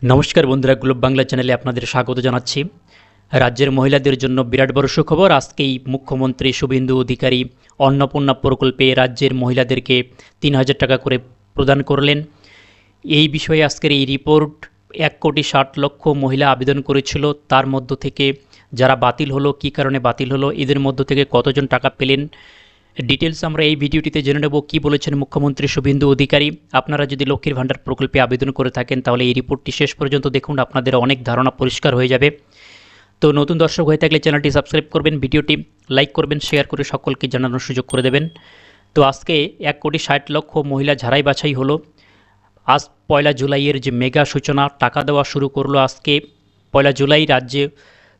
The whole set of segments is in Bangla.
নমস্কার বন্ধুরা, গ্লোব বাংলা চ্যানেলে আপনাদের স্বাগত জানাচ্ছি। রাজ্যের মহিলাদের জন্য বিরাট বড় সুখবর। আজকেই মুখ্যমন্ত্রী শুভেন্দু অধিকারী অন্নপূর্ণা প্রকল্পে রাজ্যের মহিলাদেরকে ৩,০০০ টাকা করে প্রদান করলেন। এই বিষয়ে আজকের এই রিপোর্ট। ১,৬০,০০,০০০ মহিলা আবেদন করেছিল, তার মধ্য থেকে যারা বাতিল হলো, কী কারণে বাতিল হলো, এদের মধ্য থেকে কতজন টাকা পেলেন, ডিটেলস আমরা এই ভিডিওটিতে জেনে নেব। কী বলেছেন মুখ্যমন্ত্রী শুভেন্দু অধিকারী। আপনারা যদি লক্ষ্মীর ভাণ্ডার প্রকল্পে আবেদন করে থাকেন তাহলে এই রিপোর্টটি শেষ পর্যন্ত দেখুন, আপনাদের অনেক ধারণা পরিষ্কার হয়ে যাবে। তো নতুন দর্শক হয়ে থাকলে চ্যানেলটি সাবস্ক্রাইব করবেন, ভিডিওটি লাইক করবেন, শেয়ার করে সকলকে জানানোর সুযোগ করে দেবেন। তো আজকে ১,৬০,০০,০০০ মহিলা ঝাড়াই বাছাই হলো। আজ ১লা জুলাইয়ের যে মেগা সূচনা, টাকা দেওয়া শুরু করলো আজকে ১লা জুলাই। রাজ্যে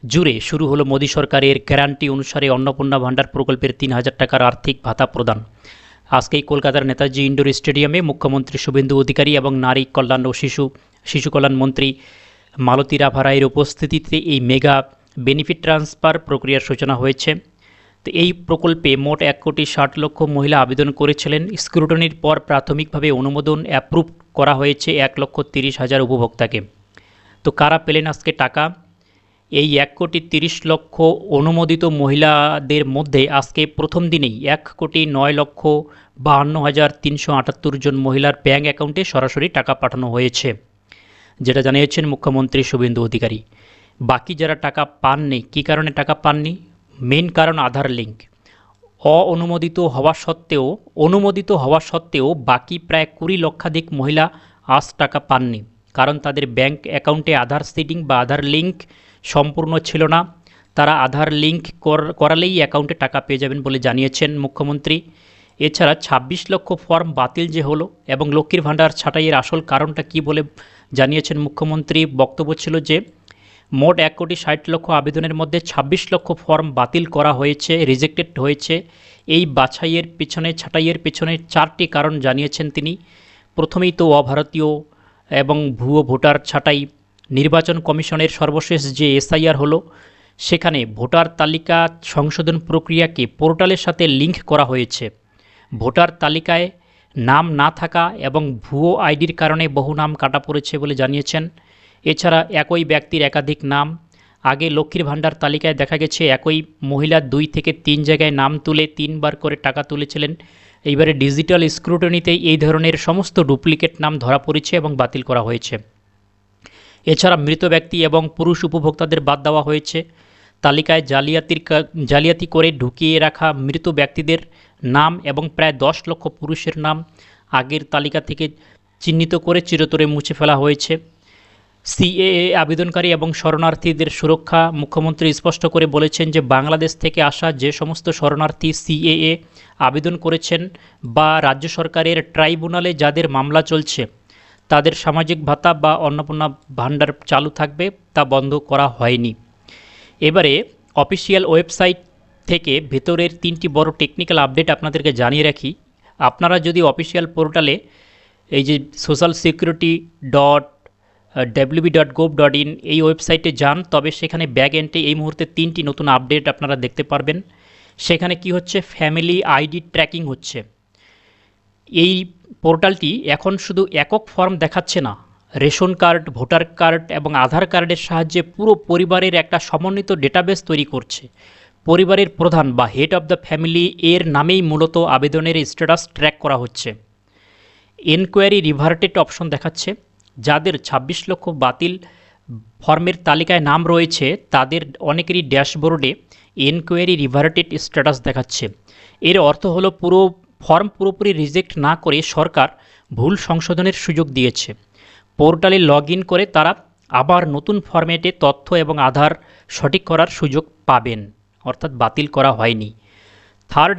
জুড়ে শুরু হলো মোদী সরকারের গ্যারান্টি অনুসারে অন্নপূর্ণা ভাণ্ডার প্রকল্পের ৩,০০০ টাকার আর্থিক ভাতা প্রদান। আজকেই কলকাতার নেতাজি ইন্ডোর স্টেডিয়ামে মুখ্যমন্ত্রী শুভেন্দু অধিকারী এবং নারী কল্যাণ ও শিশু কল্যাণ মন্ত্রী মালতী রাভারায়ের উপস্থিতিতে এই মেগা বেনিফিট ট্রান্সফার প্রক্রিয়ার সূচনা হয়েছে। তো এই প্রকল্পে মোট ১,৬০,০০,০০০ মহিলা আবেদন করেছিলেন। স্ক্রুটনির পর প্রাথমিকভাবে অনুমোদন অ্যাপ্রুভ করা হয়েছে ১,৩০,০০০ উপভোক্তাকে। তো কারা পেলেন আজকে টাকা? এই ১,৩০,০০,০০০ অনুমোদিত মহিলাদের মধ্যে আজকে প্রথম দিনেই ১,৯,৫২,৩৭৮ জন মহিলার ব্যাঙ্ক অ্যাকাউন্টে সরাসরি টাকা পাঠানো হয়েছে, যেটা জানিয়েছেন মুখ্যমন্ত্রী শুভেন্দু অধিকারী। বাকি যারা টাকা পাননি, কী কারণে টাকা পাননি? মেন কারণ আধার লিঙ্ক। অনুমোদিত হওয়া সত্ত্বেও বাকি প্রায় ২০ লক্ষাধিক মহিলা আজ টাকা পাননি, কারণ তাদের ব্যাঙ্ক অ্যাকাউন্টে আধার সিডিং বা আধার লিঙ্ক সম্পূর্ণ ছিল না। তারা আধার লিঙ্ক করালেই অ্যাকাউন্টে টাকা পেয়ে যাবেন বলে জানিয়েছেন মুখ্যমন্ত্রী। এছাড়া ২৬ লক্ষ ফর্ম বাতিল যে হলো এবং লক্ষ্মীর ভাণ্ডার ছাঁটাইয়ের আসল কারণটা কী বলে জানিয়েছেন মুখ্যমন্ত্রী। বক্তব্য ছিল যে মোট ১,৬০,০০,০০০ আবেদনের মধ্যে ২৬ লক্ষ ফর্ম বাতিল করা হয়েছে, রিজেক্টেড হয়েছে। এই ছাঁটাইয়ের পেছনে ৪টি কারণ জানিয়েছেন তিনি। প্রথমেই তো অভারতীয় এবং ভুয়ো ভোটার ছাঁটাই। নির্বাচন কমিশনের সর্বশেষ যে এসআইআর হলো, সেখানে ভোটার তালিকা সংশোধন প্রক্রিয়াকে পোর্টালের সাথে লিঙ্ক করা হয়েছে। ভোটার তালিকায় নাম না থাকা এবং ভুয়ো আইডির কারণে বহু নাম কাটা পড়েছে বলে জানিয়েছেন। এছাড়া একই ব্যক্তির একাধিক নাম। আগে লক্ষ্মীর ভাণ্ডার তালিকায় দেখা গেছে একই মহিলা ২ থেকে ৩ জায়গায় নাম তুলে ৩ বার করে টাকা তুলেছিলেন। এইবারে ডিজিটাল স্ক্রুটনিতে এই ধরনের সমস্ত ডুপ্লিকেট নাম ধরা পড়েছে এবং বাতিল করা হয়েছে। এছাড়া মৃত ব্যক্তি এবং পুরুষ উপভোক্তাদের বাদ দেওয়া হয়েছে। তালিকায় জালিয়াতি করে ঢুকিয়ে রাখা মৃত ব্যক্তিদের নাম এবং প্রায় ১০ লক্ষ পুরুষের নাম আগের তালিকা থেকে চিহ্নিত করে চিরতরে মুছে ফেলা হয়েছে। সিএএ আবেদনকারী এবং শরণার্থীদের সুরক্ষা। মুখ্যমন্ত্রী স্পষ্ট করে বলেছেন যে বাংলাদেশ থেকে আসা যে সমস্ত শরণার্থী সিএএ আবেদন করেছেন বা রাজ্য সরকারের ট্রাইব্যুনালে যাদের মামলা চলছে, তাদের সামাজিক ভাতা বা অন্নপূর্ণা ভাণ্ডার চালু থাকবে, তা বন্ধ করা হয়নি। এবারে অফিসিয়াল ওয়েবসাইট থেকে ভেতরের 3টি বড় টেকনিক্যাল আপডেট আপনাদেরকে জানিয়ে রাখি। আপনারা যদি অফিসিয়াল পোর্টালে এই যে socialsecurity.wb.gov.in এই ওয়েবসাইটে যান, তবে সেখানে ব্যাক এন্ডে এই মুহূর্তে 3টি নতুন আপডেট আপনারা দেখতে পারবেন। সেখানে কি হচ্ছে, ফ্যামিলি আইডি ট্র্যাকিং হচ্ছে। এই পোর্টালটি এখন শুধু একক ফর্ম দেখাচ্ছে না, রেশন কার্ড, ভোটার কার্ড এবং আধার কার্ডের সাহায্যে পুরো পরিবারের একটা সমন্বিত ডেটাবেস তৈরি করছে। পরিবারের প্রধান বা হেড অব দ্য ফ্যামিলি এর নামেই মূলত আবেদনের স্ট্যাটাস ট্র্যাক করা হচ্ছে। এনকোয়ারি রিভার্টেড অপশন দেখাচ্ছে। যাদের ২৬ লক্ষ বাতিল ফর্মের তালিকায় নাম রয়েছে তাদের অনেকেরই ড্যাশবোর্ডে এনকোয়ারি রিভার্টেড স্ট্যাটাস দেখাচ্ছে। এর অর্থ হলো পুরো ফর্ম পুরোপুরি রিজেক্ট না করে সরকার ভুল সংশোধনের সুযোগ দিয়েছে। পোর্টালে লগ ইন করে তারা আবার নতুন ফরম্যাটে তথ্য এবং আধার সঠিক করার সুযোগ পাবেন, অর্থাৎ বাতিল করা হয়নি। 3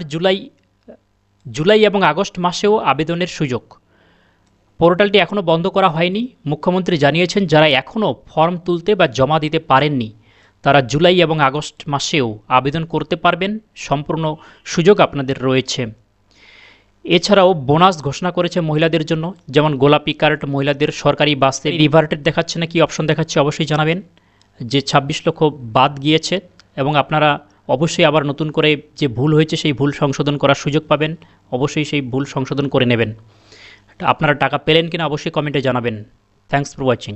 জুলাই এবং আগস্ট মাসেও আবেদনের সুযোগ। পোর্টালটি এখনও বন্ধ করা হয়নি। মুখ্যমন্ত্রী জানিয়েছেন যারা এখনও ফর্ম তুলতে বা জমা দিতে পারেননি তারা জুলাই এবং আগস্ট মাসেও আবেদন করতে পারবেন। সম্পূর্ণ সুযোগ আপনাদের রয়েছে। এছাড়াও বোনাস ঘোষণা করেছে মহিলাদের জন্য, যেমন গোলাপি কার্ড মহিলাদের সরকারি বাসে রিভার্টেড দেখাচ্ছে না কি অপশন দেখাচ্ছে অবশ্যই জানাবেন। যে ২৬ লক্ষ বাদ গিয়েছে এবং আপনারা অবশ্যই আবার নতুন করে যে ভুল হয়েছে সেই ভুল সংশোধন করার সুযোগ পাবেন, অবশ্যই সেই ভুল সংশোধন করে নেবেন। আপনারা টাকা পেলেন কিনা অবশ্যই কমেন্টে জানাবেন। Thanks for watching.